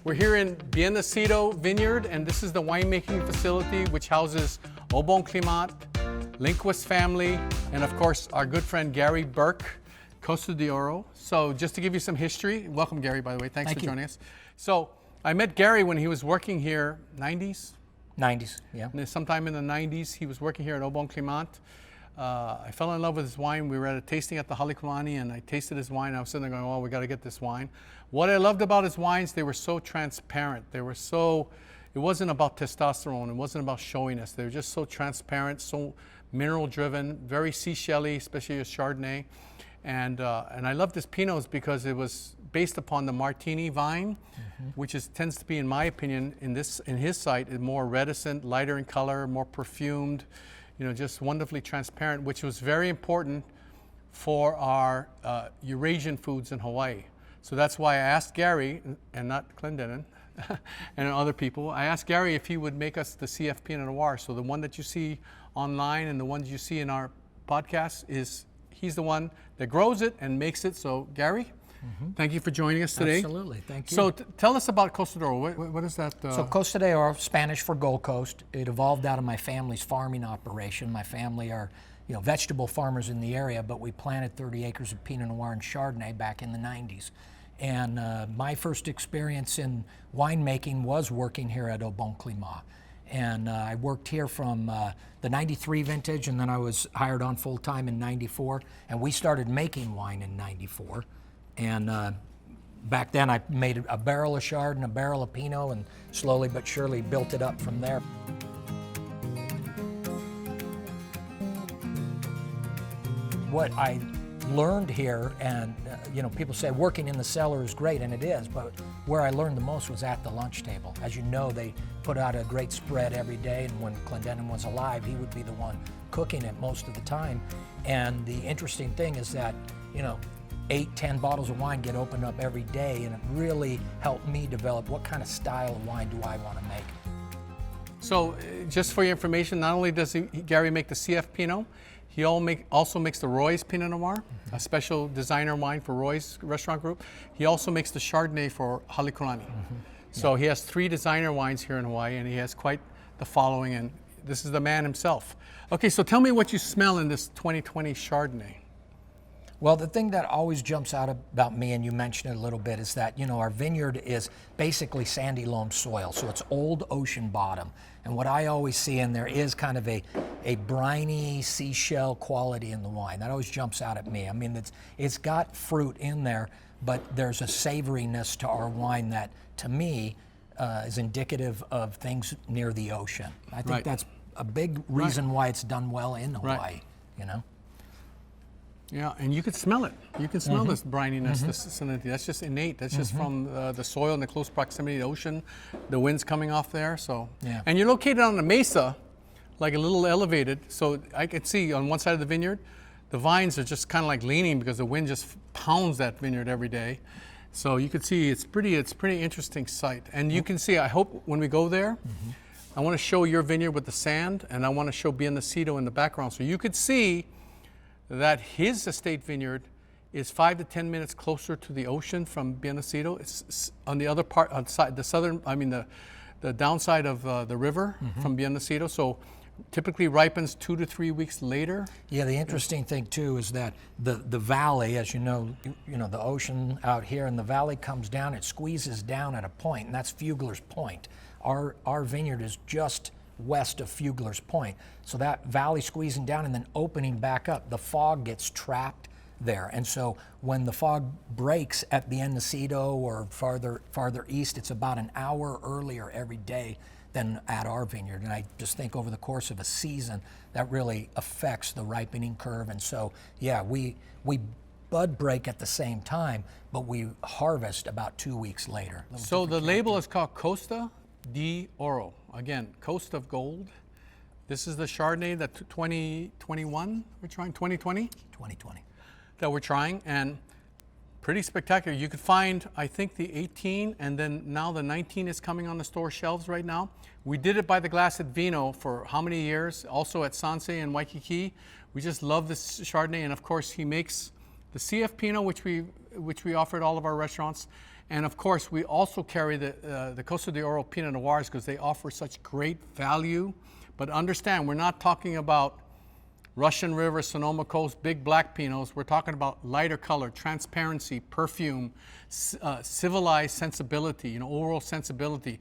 We're here in Biennacido Vineyard, and this is the winemaking facility which houses Au Bon Climat, Lindquist family, and of course our good friend Gary Burk, Costa d'Oro. So just to give you some history, welcome Gary, by the way, thanks for joining us. So I met Gary when he was working here, 90s? 90s, yeah. Sometime in the 90s, he was working here at Au Bon Climat. I fell in love with his wine. We were at a tasting at the Halikulani, and I tasted his wine. I was sitting there going, oh, we got to get this wine. What I loved about his wines, they were so transparent. They were so, it wasn't about testosterone. It wasn't about showiness. They were just so transparent, so mineral-driven, very seashell-y, especially his Chardonnay. And I loved his Pinots because it was based upon the Martini vine, which tends to be, in my opinion, in his site, more reticent, lighter in color, more perfumed, just wonderfully transparent, which was very important for our Eurasian foods in Hawaii. So that's why I asked Gary, and not Clendenin, and other people, I asked Gary if he would make us the CF Pinot Noir. So the one that you see online and the ones you see in our podcast he's the one that grows it and makes it. So Gary, thank you for joining us today. Absolutely, thank you. So tell us about Costa d'Oro. What is that? So Costa d'Oro, Spanish for Gold Coast. It evolved out of my family's farming operation. My family are vegetable farmers in the area, but we planted 30 acres of Pinot Noir and Chardonnay back in the 90s. And my first experience in winemaking was working here at Au Bon Climat. And I worked here from the 93 vintage, and then I was hired on full-time in 94. And we started making wine in 94. And back then I made a barrel of Chard and a barrel of Pinot, and slowly but surely built it up from there. What I learned here, and people say working in the cellar is great, and it is, but where I learned the most was at the lunch table. As you know, they put out a great spread every day, and when Clendenin was alive, he would be the one cooking it most of the time. And the interesting thing is that, 8-10 bottles of wine get opened up every day, and it really helped me develop what kind of style of wine do I want to make. So just for your information, not only does Gary make the CF Pinot, he also makes the Roy's Pinot Noir, a special designer wine for Roy's restaurant group. He also makes the Chardonnay for Halikulani. So he has 3 designer wines here in Hawaii, and he has quite the following, and this is the man himself. Okay, so tell me what you smell in this 2020 Chardonnay. Well, the thing that always jumps out about me, and you mentioned it a little bit, is that, our vineyard is basically sandy loam soil, so it's old ocean bottom. And what I always see in there is kind of a briny seashell quality in the wine. That always jumps out at me. I mean, it's got fruit in there, but there's a savoriness to our wine that, to me, is indicative of things near the ocean. I think that's a big reason why it's done well in Hawaii, Yeah, and you could smell it. You can smell this brininess, this salinity. That's just innate. That's just from the soil and the close proximity to the ocean. The wind's coming off there, so. Yeah. And you're located on a mesa, like a little elevated, so I could see on one side of the vineyard, the vines are just kind of like leaning because the wind just pounds that vineyard every day. So you could see it's pretty interesting site. And you can see, I hope when we go there, I want to show your vineyard with the sand, and I want to show Biennacido in the background. So you could see that his estate vineyard is 5 to 10 minutes closer to the ocean from Biennacido. It's on the other part, the downside of the river from Biennacido. So typically ripens 2 to 3 weeks later. Yeah, the interesting thing too is that the valley, as you know, the ocean out here, and the valley comes down, it squeezes down at a point, and that's Fugler's Point. Our vineyard is just west of Fugler's Point. So that valley squeezing down and then opening back up, the fog gets trapped there. And so when the fog breaks at Biennacido or farther east, it's about an hour earlier every day than at our vineyard. And I just think over the course of a season, that really affects the ripening curve. And so, yeah, we bud break at the same time, but we harvest about 2 weeks later. So the label is called Costa d'Oro. Again, Coast of Gold. This is the Chardonnay that 2021 we're trying, 2020? 2020. That we're trying, and pretty spectacular. You could find, I think, the 18, and then now the 19 is coming on the store shelves right now. We did it by the glass at Vino for how many years? Also at Sanse and Waikiki. We just love this Chardonnay, and of course he makes the CF Pinot, which we offer at all of our restaurants, And of course, we also carry the Costa de Oro Pinot Noirs because they offer such great value. But understand, we're not talking about Russian River, Sonoma Coast, big black Pinots. We're talking about lighter color, transparency, perfume, civilized sensibility, oral sensibility,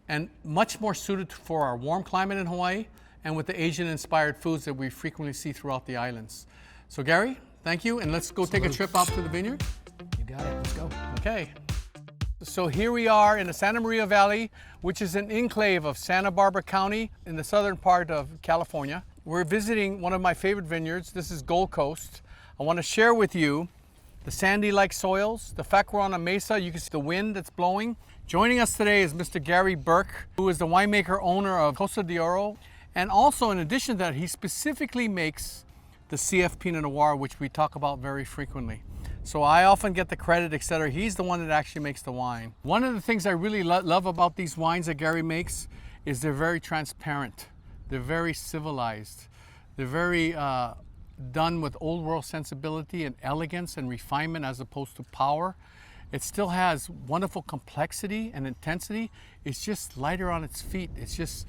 and much more suited for our warm climate in Hawaii and with the Asian-inspired foods that we frequently see throughout the islands. So Gary, thank you, and let's go take a trip out to the vineyard. You got it, let's go. Okay. So here we are in the Santa Maria Valley, which is an enclave of Santa Barbara County in the southern part of California. We're visiting one of my favorite vineyards. This is Gold Coast. I want to share with you the sandy-like soils, the fact we're on a mesa, you can see the wind that's blowing. Joining us today is Mr. Gary Burk, who is the winemaker owner of Costa de Oro. And also, in addition to that, he specifically makes the CF Pinot Noir, which we talk about very frequently. So I often get the credit, etc. He's the one that actually makes the wine. One of the things I really love about these wines that Gary makes is they're very transparent. They're very civilized. They're very done with old world sensibility and elegance and refinement as opposed to power. It still has wonderful complexity and intensity. It's just lighter on its feet. It's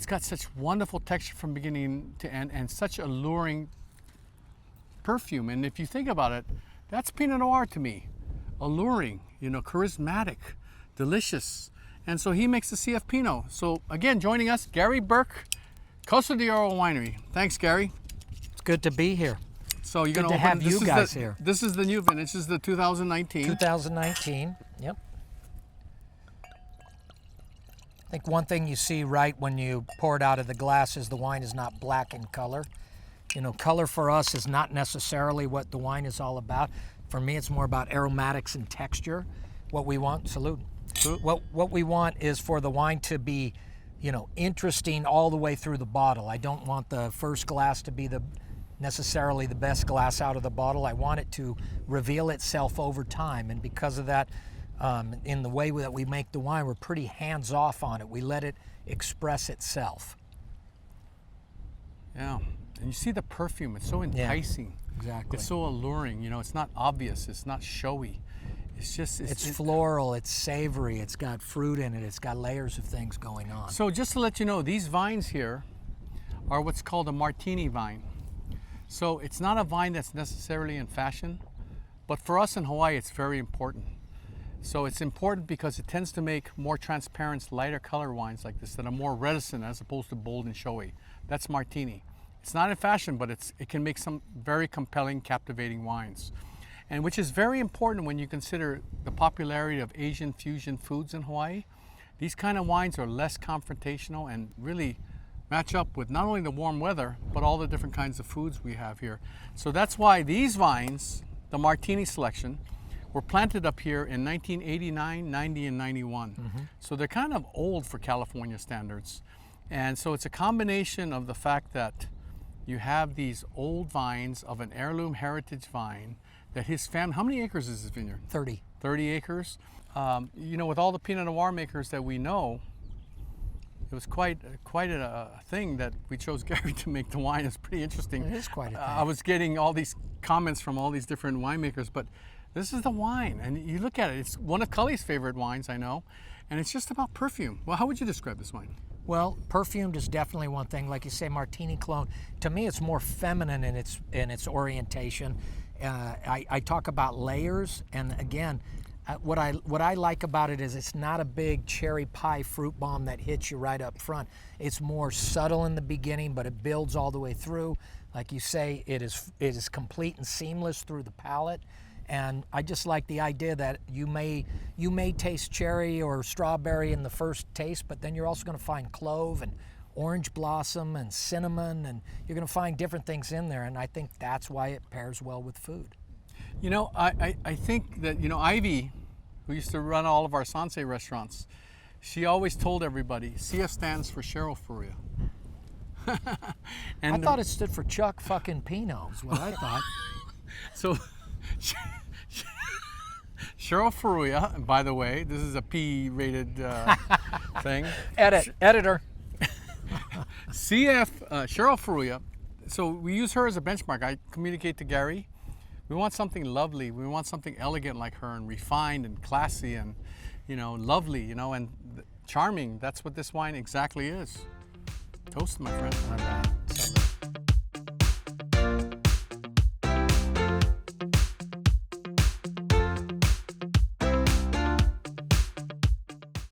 got such wonderful texture from beginning to end and such alluring perfume. And if you think about it, that's Pinot Noir to me. Alluring, charismatic, delicious. And so he makes the CF Pinot. So again, joining us, Gary Burk, Costa de Oro Winery. Thanks, Gary. It's good to be here. So you're Good going to have you guys here. This is the new vintage. This is the 2019. 2019, yep. I think one thing you see right when you pour it out of the glass is the wine is not black in color. Color for us is not necessarily what the wine is all about. For me, it's more about aromatics and texture. What we want, salute. What we want is for the wine to be, interesting all the way through the bottle. I don't want the first glass to be necessarily the best glass out of the bottle. I want it to reveal itself over time, and because of that, in the way that we make the wine, we're pretty hands-off on it. We let it express itself. Yeah. And you see the perfume, it's so enticing. Yeah, exactly. It's so alluring, it's not obvious, it's not showy. It's just... It's floral, it's savory, it's got fruit in it, it's got layers of things going on. So just to let you know, these vines here are what's called a martini vine. So it's not a vine that's necessarily in fashion, but for us in Hawaii, it's very important. So it's important because it tends to make more transparent, lighter color wines like this that are more reticent as opposed to bold and showy. That's martini. It's not in fashion, but it can make some very compelling, captivating wines. And which is very important when you consider the popularity of Asian fusion foods in Hawaii. These kind of wines are less confrontational and really match up with not only the warm weather, but all the different kinds of foods we have here. So that's why these vines, the Martini selection, were planted up here in 1989, 90, and 91. Mm-hmm. So they're kind of old for California standards. And so it's a combination of the fact that you have these old vines of an heirloom heritage vine that his family, how many acres is this vineyard? 30. 30 acres. With all the Pinot Noir makers that we know, it was quite a thing that we chose Gary to make the wine. It's pretty interesting. It is quite a thing. I was getting all these comments from all these different winemakers, but this is the wine. And you look at it, it's one of Cully's favorite wines, I know, and it's just about perfume. Well, how would you describe this wine? Well, perfumed is definitely one thing. Like you say, Martini clone. To me, it's more feminine in its orientation. I talk about layers, and again, what I like about it is it's not a big cherry pie fruit bomb that hits you right up front. It's more subtle in the beginning, but it builds all the way through. Like you say, it is complete and seamless through the palate. And I just like the idea that you may taste cherry or strawberry in the first taste, but then you're also going to find clove and orange blossom and cinnamon, and you're going to find different things in there. And I think that's why it pairs well with food. I think that, Ivy, who used to run all of our Sansei restaurants, she always told everybody, CF stands for Cheryl Furia. And I thought it stood for Chuck fucking Pinot, is what I thought. So, Cheryl Furia, by the way, this is a P-rated thing. Editor. CF, Cheryl Furia. So we use her as a benchmark. I communicate to Gary We want something lovely. We want something elegant like her, and refined and classy and, you know, lovely, you know, and charming. That's what this wine exactly is. Toast, my friend.